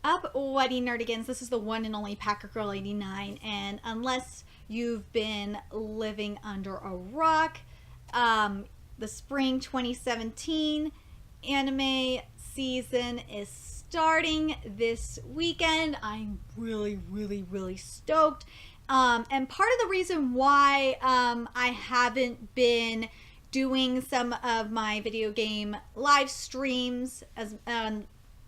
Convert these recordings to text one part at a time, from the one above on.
up, Whitey Nerdigans? This is the one and only Packer Girl 89, and unless you've been living under a rock, the spring 2017 anime season is starting this weekend. I'm really stoked. And part of the reason why I haven't been doing some of my video game live streams, as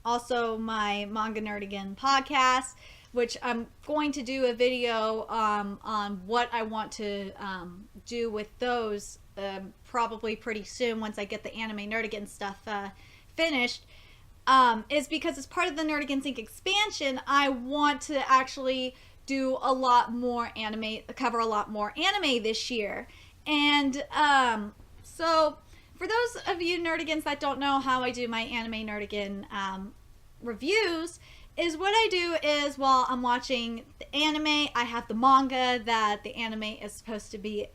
also my Manga Nerdigan podcast, which I'm going to do a video on what I want to do with those probably pretty soon once I get the Anime Nerdigan stuff finished, is because as part of the Nerdigans Inc. expansion, I want to actually do a lot more anime, cover a lot more anime this year. And so for those of you Nerdigans that don't know how I do my Anime Nerdigan reviews, is what I do is while I'm watching the anime, I have the manga that the anime is supposed to be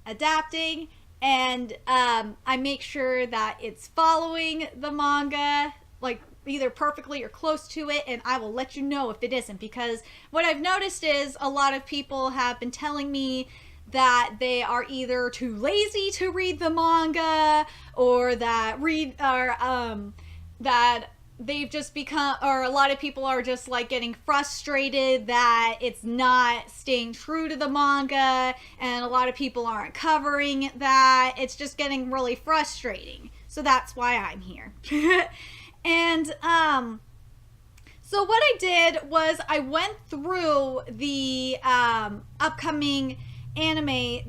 adapting, and I make sure that it's following the manga, like either perfectly or close to it, and I will let you know if it isn't, because what I've noticed is a lot of people have been telling me that they are either too lazy to read the manga, or that that they've just become, or a lot of people are just like getting frustrated that it's not staying true to the manga, and a lot of people aren't covering that. It's just getting really frustrating. So that's why I'm here. And so what I did was I went through the upcoming anime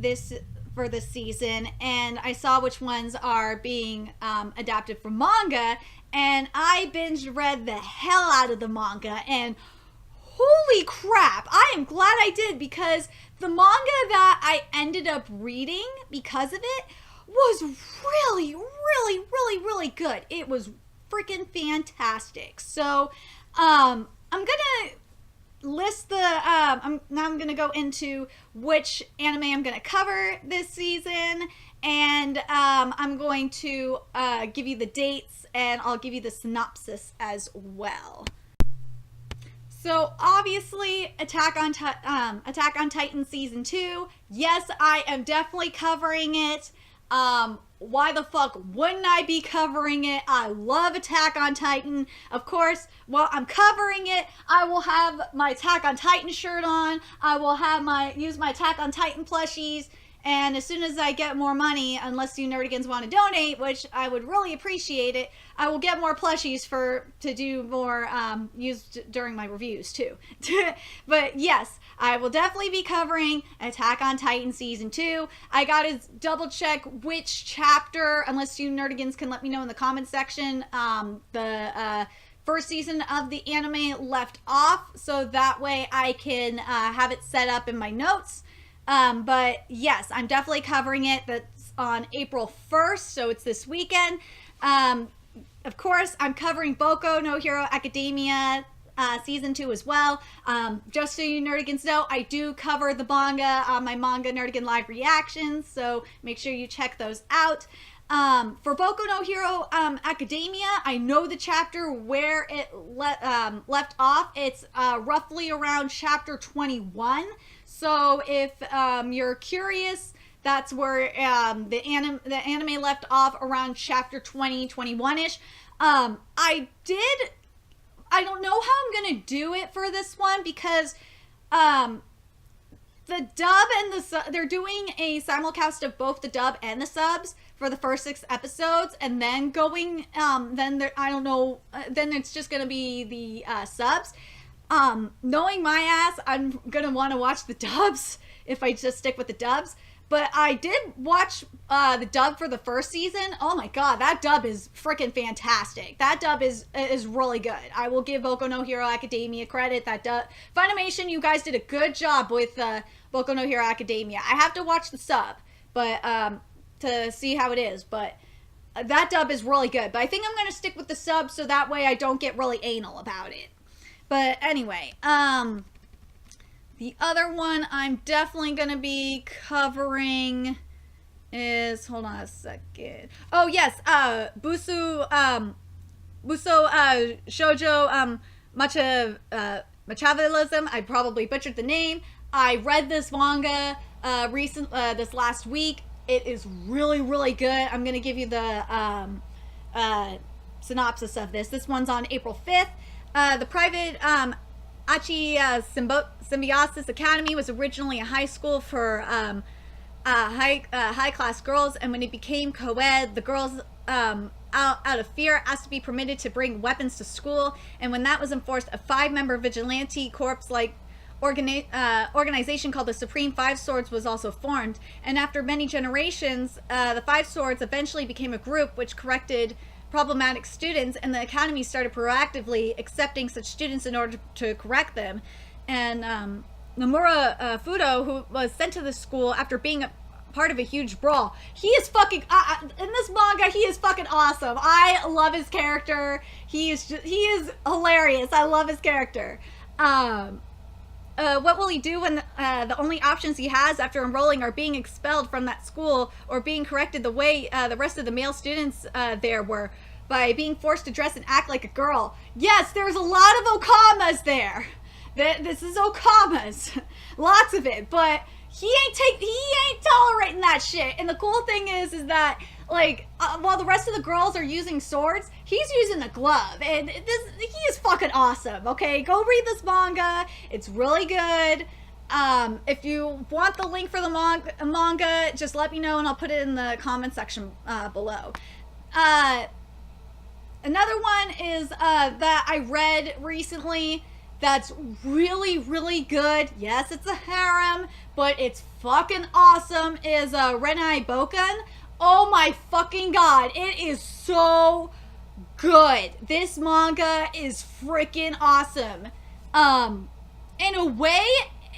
for this season, and I saw which ones are being adapted from manga, and I binge read the hell out of the manga, and holy crap, I am glad I did, because the manga that I ended up reading because of it was really good. It was freaking fantastic. So I'm gonna list the now I'm gonna go into which anime I'm gonna cover this season, and I'm going to give you the dates, and I'll give you the synopsis as well. So obviously, Attack on Titan season 2. Yes, I am definitely covering it. Why the fuck wouldn't I be covering it? I love Attack on Titan. Of course, while I'm covering it, I will have my Attack on Titan shirt on. I will have use my Attack on Titan plushies. And as soon as I get more money, unless you Nerdigans want to donate, which I would really appreciate it, I will get more plushies to do more used during my reviews too. But yes, I will definitely be covering Attack on Titan Season 2. I gotta double check which chapter, unless you Nerdigans can let me know in the comment section, the first season of the anime left off, so that way I can have it set up in my notes. But yes, I'm definitely covering it. That's on April 1st, so it's this weekend. Of course, I'm covering Boku no Hero Academia season 2 as well. Just so you Nerdigans know, I do cover the manga on my Manga Nerdigan live reactions, so make sure you check those out. For Boku no Hero Academia, I know the chapter where it left off. It's roughly around chapter 21. So if you're curious, that's where the anime left off, around chapter 20, 21-ish. I don't know how I'm going to do it for this one, because the dub and they're doing a simulcast of both the dub and the subs for the first 6 episodes, and then going, then I don't know, then it's just going to be the subs. Knowing my ass, I'm gonna want to watch the dubs if I just stick with the dubs. But I did watch the dub for the first season. Oh my god, that dub is freaking fantastic. That dub is really good. I will give Boku no Hero Academia credit. That dub, Funimation, you guys did a good job with Boku no Hero Academia. I have to watch the sub, but to see how it is. But that dub is really good. But I think I'm gonna stick with the sub, so that way I don't get really anal about it. But anyway, the other one I'm definitely going to be covering is, hold on a second. Oh yes, Busu Muso Shoujo Machiavellism. I probably butchered the name. I read this manga this last week. It is really, really good. I'm going to give you the synopsis of this. This one's on April 5th. The private Achi Symbiosis Academy was originally a high school for high class girls, and when it became co-ed, the girls out of fear asked to be permitted to bring weapons to school. And when that was enforced, a 5-member vigilante corps like organization called the Supreme Five Swords was also formed. And after many generations, the Five Swords eventually became a group which corrected problematic students, and the academy started proactively accepting such students in order to correct them. And Nomura Fudo, who was sent to the school after being a part of a huge brawl, he is fucking in this manga, he is fucking awesome. I love his character. He is hilarious. I love his character. What will he do when the only options he has after enrolling are being expelled from that school or being corrected the way the rest of the male students there were, by being forced to dress and act like a girl? Yes, there's a lot of okamas there. This is okamas. Lots of it, but he ain't tolerating that shit. And the cool thing is that, like, while the rest of the girls are using swords, he's using a glove, and he is fucking awesome. Okay, go read this manga. It's really good. If you want the link for the manga, just let me know and I'll put it in the comment section below. Another one is that I read recently that's really, really good. Yes, it's a harem, but it's fucking awesome, is Renai Boken. Oh my fucking god, it is so good. This manga is freaking awesome. In a way,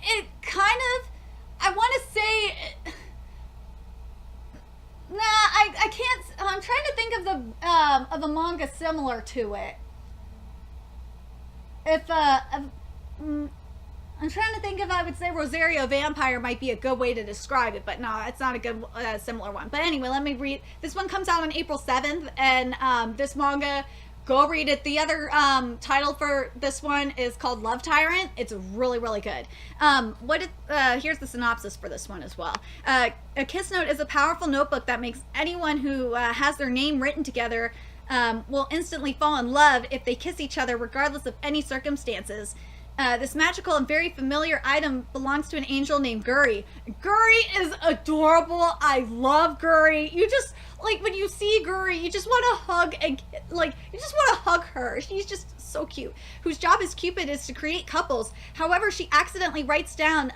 it kind of, I want to say, nah, I can't, I'm trying to think of a manga similar to it. I'm trying to think if I would say Rosario Vampire might be a good way to describe it, but no, it's not a good similar one. But anyway, let me read. This one comes out on April 7th, and this manga, go read it. The other title for this one is called Love Tyrant. It's really, really good. Here's the synopsis for this one as well. A kiss note is a powerful notebook that makes anyone who has their name written together will instantly fall in love if they kiss each other regardless of any circumstances. This magical and very familiar item belongs to an angel named Guri. Guri is adorable. I love Guri. You just, like, when you see Guri, you just want to hug and, like, you just want to hug her. She's just so cute. Whose job as Cupid is to create couples. However, she accidentally writes down,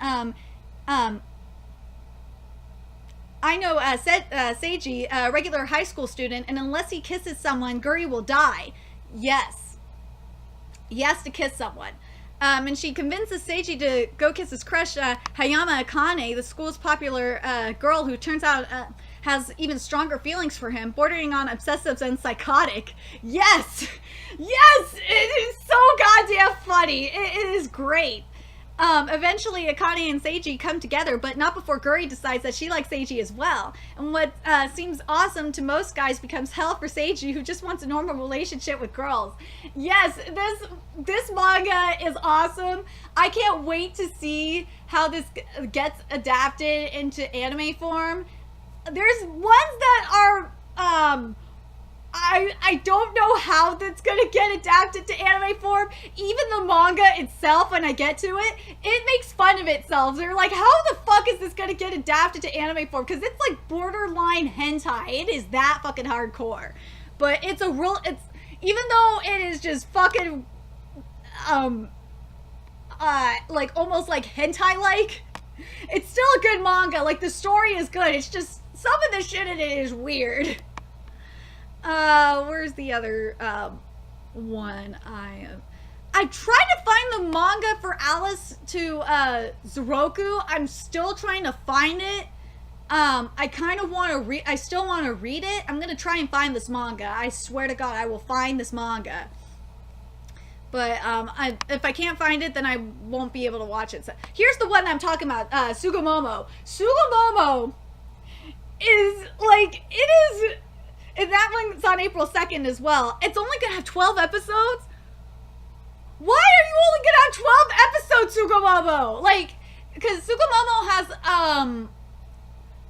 I know Seiji, a regular high school student, and unless he kisses someone, Guri will die. Yes. He has to kiss someone. And she convinces Seiji to go kiss his crush, Hayama Akane, the school's popular girl who turns out has even stronger feelings for him, bordering on obsessive and psychotic. Yes! Yes! It is so goddamn funny. It is great. Eventually, Akane and Seiji come together, but not before Guri decides that she likes Seiji as well. And what seems awesome to most guys becomes hell for Seiji, who just wants a normal relationship with girls. Yes, this manga is awesome. I can't wait to see how this gets adapted into anime form. There's ones that are, I don't know how that's gonna get adapted to anime form. Even the manga itself, when I get to it, it makes fun of itself. They're like, how the fuck is this gonna get adapted to anime form? Because it's like borderline hentai. It is that fucking hardcore. But it's even though it is just fucking, like almost like hentai-like, it's still a good manga. Like, the story is good. It's just, some of the shit in it is weird. Where's the other one? I tried to find the manga for Alice to Zoroku. I'm still trying to find it. I kind of want to read. I still want to read it. I'm gonna try and find this manga. I swear to God, I will find this manga. But if I can't find it, then I won't be able to watch it. So here's the one I'm talking about. Supermomo. Supermomo is like, it is. And that one's on April 2nd as well. It's only gonna have 12 episodes? Why are you only gonna have 12 episodes, Sukamomo? Like, because Sukamomo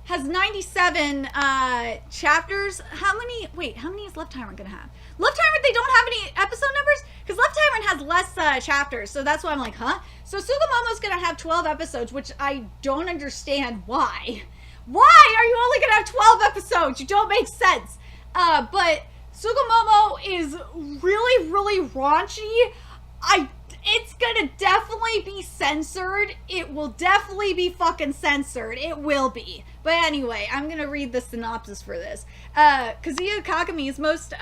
has 97 chapters. How many is Love Tyrant gonna have? Love Tyrant, they don't have any episode numbers? Because Love Tyrant has less chapters, so that's why I'm like, huh? So Sukamomo's gonna have 12 episodes, which I don't understand why. Why are you only gonna have 12 episodes? You don't make sense. But Sukamomo is really, really raunchy. It's gonna definitely be censored. It will definitely be fucking censored. It will be. But anyway, I'm gonna read the synopsis for this. Kazuya Kagami's most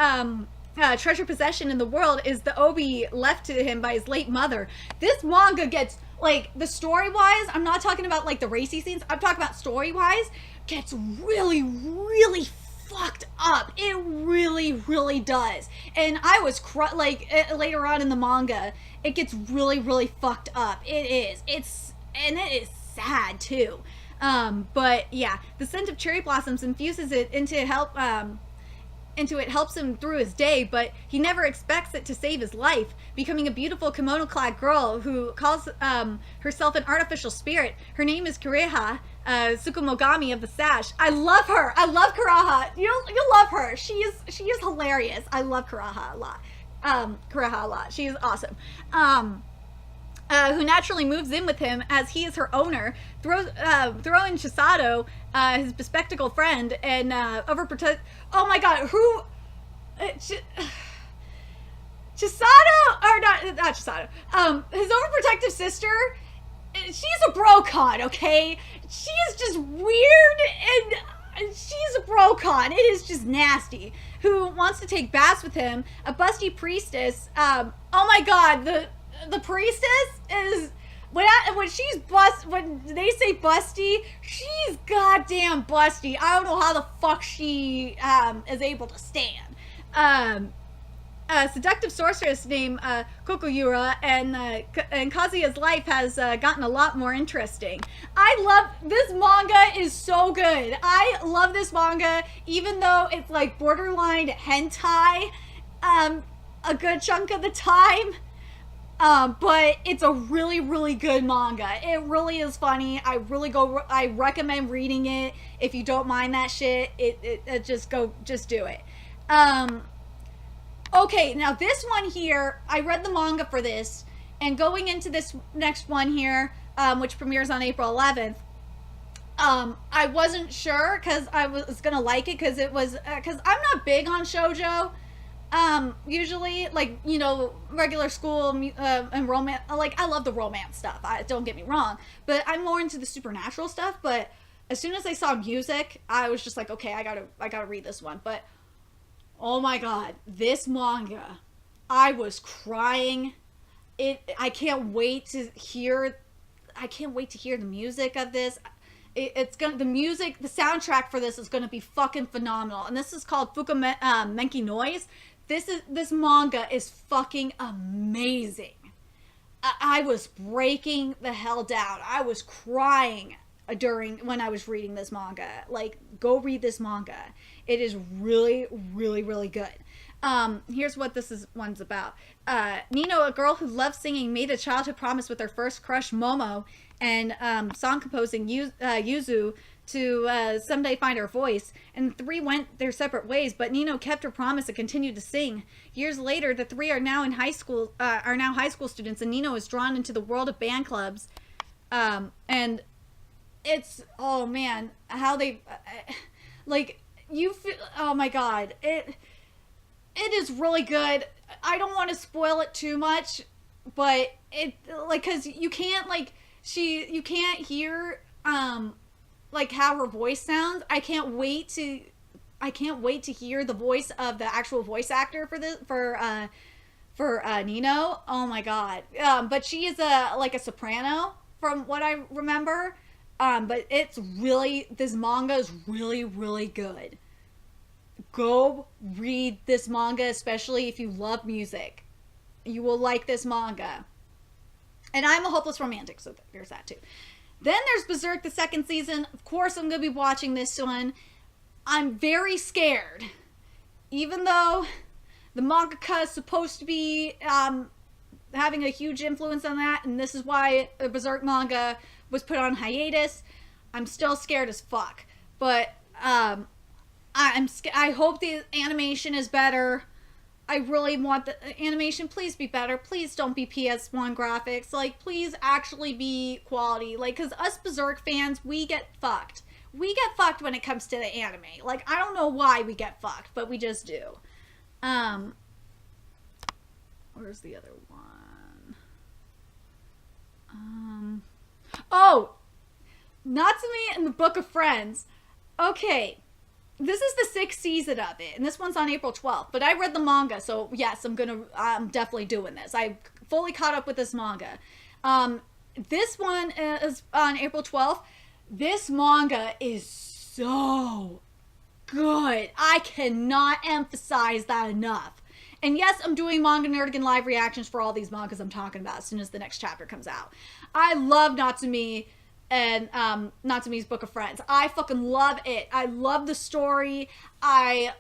treasured possession in the world is the obi left to him by his late mother. This manga gets, like, the story-wise, I'm not talking about, like, the racy scenes, I'm talking about story-wise, gets really, really fucked up. It really, really does. And I was later on in the manga, it gets really, really fucked up. It is. It is sad too. But yeah, the scent of cherry blossoms infuses it into it helps him through his day, but he never expects it to save his life. Becoming a beautiful kimono-clad girl who calls herself an artificial spirit. Her name is Kureha, Tsukumogami of the Sash. I love her. I love Kureha. You love her. She is hilarious. I love Kureha a lot. She is awesome. Who naturally moves in with him as he is her owner. Throw in Chisato, his bespectacled friend, and overprotect. Oh my god, who? Chisato, or not Chisato. His overprotective sister. She's a brocon, okay? She is just weird, and she's a brocon. It is just nasty. Who wants to take baths with him? A busty priestess. Oh my god, the priestess is when they say busty, she's goddamn busty. I don't know how the fuck she is able to stand. A seductive sorceress named Kokuyura, and Kazuya's life has gotten a lot more interesting. I love this manga. Is so good. I love this manga, even though it's like borderline hentai a good chunk of the time. But it's a really, really good manga. It really is funny. I recommend reading it if you don't mind that shit. Just do it. Okay, now this one here, I read the manga for this, and going into this next one here, which premieres on April 11th, I wasn't sure because I was gonna like it because I'm not big on shoujo. Usually, like, you know, regular school and romance, like, I love the romance stuff, don't get me wrong, but I'm more into the supernatural stuff. But as soon as I saw music, I was just like, okay, I gotta read this one. But oh my god, this manga, I was crying. I can't wait to hear the music of this. The soundtrack for this is gonna be fucking phenomenal. And this is called Menki Noise. This manga is fucking amazing. I was breaking the hell down. I was crying when I was reading this manga. Like, go read this manga. It is really, really, really good. Here's what one's about. Nino, a girl who loves singing, made a childhood promise with her first crush, Momo, and song composing Yuzu to someday find her voice, and the three went their separate ways, but Nino kept her promise and continued to sing. Years later, the three are now high school students, and Nino is drawn into the world of band clubs. And it's, oh man, how they oh my god, it is really good. I don't want to spoil it too much, but it, like, because you can't hear like how her voice sounds. I can't wait to hear the voice of the actual voice actor for Nino. Oh my god. But she is a soprano from what I remember. But this manga is really, really good. Go read this manga, especially if you love music. You will like this manga. And I'm a hopeless romantic, so there's that too. Then there's Berserk, the second season. Of course, I'm going to be watching this one. I'm very scared. Even though the mangaka is supposed to be having a huge influence on that, and this is why the Berserk manga was put on hiatus. I'm still scared as fuck, but I hope the animation is better. I really want the animation, please be better. Please don't be PS1 graphics. Like, please actually be quality. Like, because us Berserk fans, we get fucked. We get fucked when it comes to the anime. Like, I don't know why we get fucked, but we just do. Where's the other one? Oh! Natsume and the Book of Friends. Okay. This is the 6th season of it, and this one's on April 12th. But I read the manga, so yes, I'm definitely doing this. I fully caught up with this manga. This one is on April 12th. This manga is so good. I cannot emphasize that enough. And yes, I'm doing Manga Nerdigan live reactions for all these mangas I'm talking about as soon as the next chapter comes out. I love Natsume and Natsume's Book of Friends. I fucking love it. I love the story. I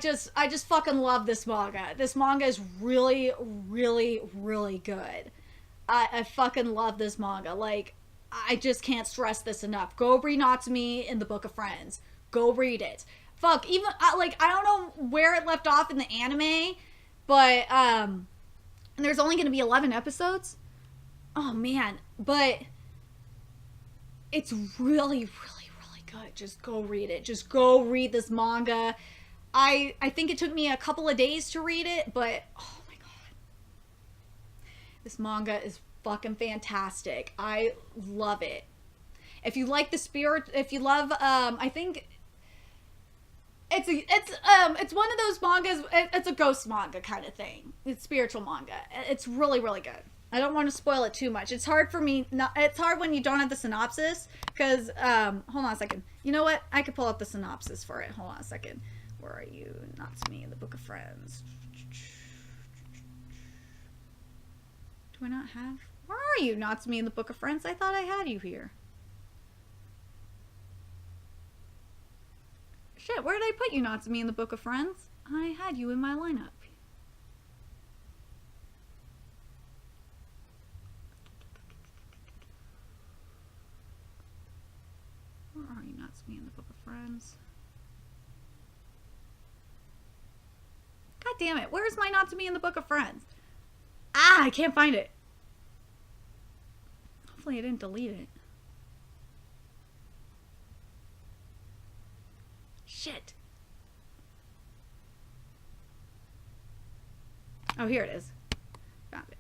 just fucking love this manga. This manga is really, really, really good. I fucking love this manga. Like, I just can't stress this enough. Go read Natsume in the Book of Friends. Go read it. Fuck, even, I don't know where it left off in the anime, but, there's only gonna be 11 episodes. Oh, man. But it's really, really, really good. Just go read it. Just go read this manga. I think it took me a couple of days to read it, but oh my god. This manga is fucking fantastic. I love it. If you like the spirit, if you love, I think it's one of those mangas, it's a ghost manga kind of thing. It's spiritual manga. It's really, really good. I don't want to spoil it too much. It's hard for me. It's hard when you don't have the synopsis. Because, hold on a second. You know what? I could pull up the synopsis for it. Hold on a second. Where are you? Natsume in the Book of Friends. Do I not have? Where are you, Natsume in the Book of Friends? I thought I had you here. Shit, where did I put you, Natsume in the Book of Friends? I had you in my lineup. Where are you, Natsume in the Book of Friends? God damn it, where's my Natsume in the Book of Friends? Ah, I can't find it. Hopefully I didn't delete it. Shit. Oh, here it is. Found it.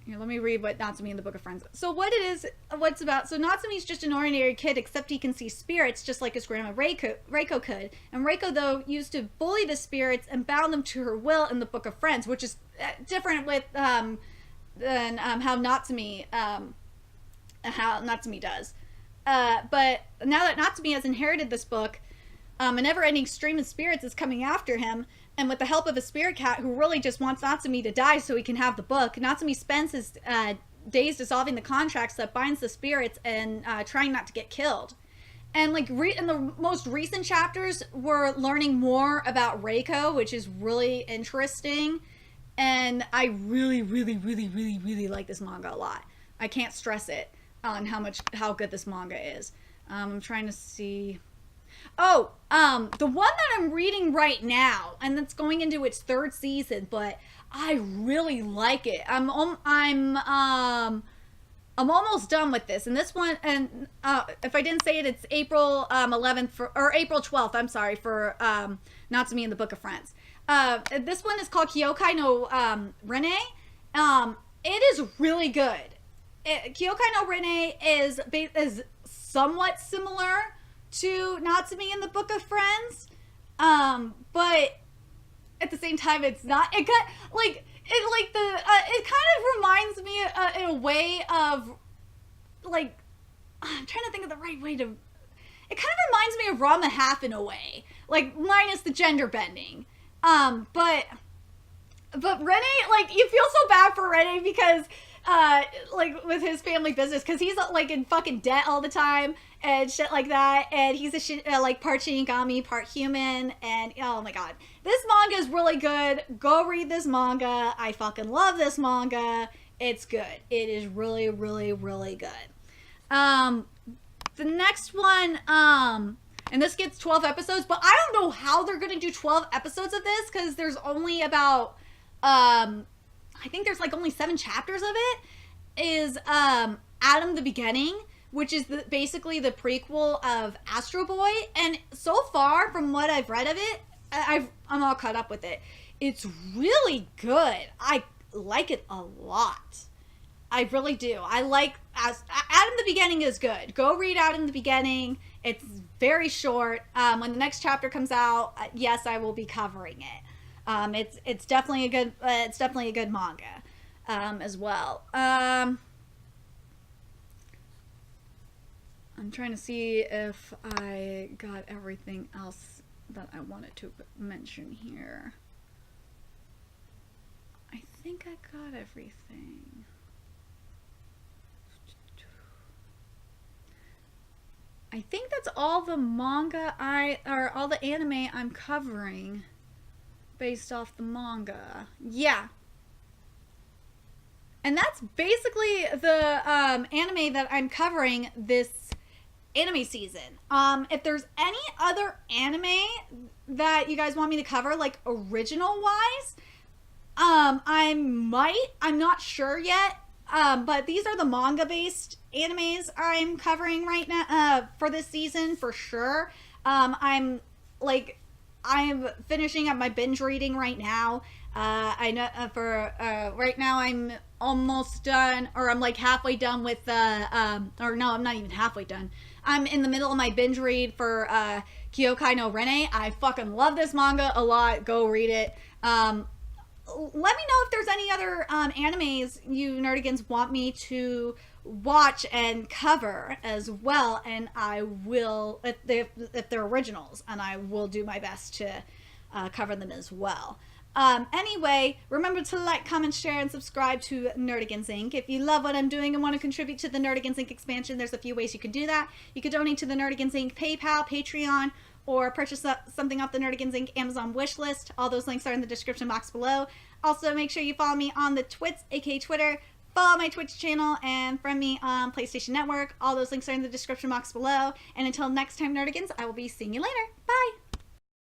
Here, let me read what Natsume in the Book of Friends. So what it is, what's about, so Natsume's just an ordinary kid, except he can see spirits just like his grandma Reiko could. And Reiko, though, used to bully the spirits and bound them to her will in the Book of Friends, which is different with, than how Natsume does. But now that Natsume has inherited this book, a never-ending stream of spirits is coming after him, and with the help of a spirit cat who really just wants Natsume to die so he can have the book, Natsume spends his days dissolving the contracts that binds the spirits and trying not to get killed. And like in the most recent chapters, we're learning more about Reiko, which is really interesting. And I really, really, really, really, really like this manga a lot. I can't stress it on how good this manga is. I'm trying to see. Oh, the one that I'm reading right now, and that's going into its 3rd season, but I really like it. I'm almost done with this, and this one, and if I didn't say it, it's April 11th or April 12th. I'm sorry for Natsume in the Book of Friends. This one is called Kyokai no Rene. It is really good. Kyokai no Rene is somewhat similar to Natsume in the Book of Friends, but at the same time, it's not. It kind of reminds me in a way of, like, I'm trying to think of the right way to. It kind of reminds me of Rama Half in a way, like minus the gender bending. But Rene, like, you feel so bad for Rene because, like, with his family business, because he's, like, in fucking debt all the time, and shit like that. And he's like part Shinigami, part human. And oh my god, this manga is really good. Go read this manga. I fucking love this manga. It's good. It is really, really, really good. The next one, and this gets 12 episodes, but I don't know how they're gonna do 12 episodes of this because there's only about, I think there's like only 7 chapters of it. Is Adam the Beginning, which is basically the prequel of Astro Boy, and so far from what I've read of it, I'm all caught up with it. It's really good. I like it a lot. I really do. I like Adam the Beginning is good. Go read Adam the Beginning. It's very short. When the next chapter comes out, yes, I will be covering it. It's definitely a good manga as well. I'm trying to see if I got everything else that I wanted to mention here. I think I got everything. I think that's all the manga or all the anime I'm covering based off the manga. Yeah. And that's basically the anime that I'm covering this anime season. If there's any other anime that you guys want me to cover, like original wise, I'm not sure yet. But these are the manga based animes I'm covering right now, for this season for sure. I'm finishing up my binge reading right now. I know right now I'm almost done, or I'm like halfway done with or no, I'm not even halfway done. I'm in the middle of my binge read for Kyokai no Rene. I fucking love this manga a lot. Go read it. Let me know if there's any other animes you nerdigans want me to watch and cover as well, and I will, if they're originals, and I will do my best to cover them as well. Anyway, remember to like, comment, share, and subscribe to Nerdigans Inc. If you love what I'm doing and want to contribute to the Nerdigans Inc. expansion, there's a few ways you can do that. You could donate to the Nerdigans Inc. PayPal, Patreon, or purchase something off the Nerdigans Inc. Amazon wish list. All those links are in the description box below. Also, make sure you follow me on the Twits, aka Twitter. Follow my Twitch channel and friend me on PlayStation Network. All those links are in the description box below. And until next time, Nerdigans, I will be seeing you later. Bye!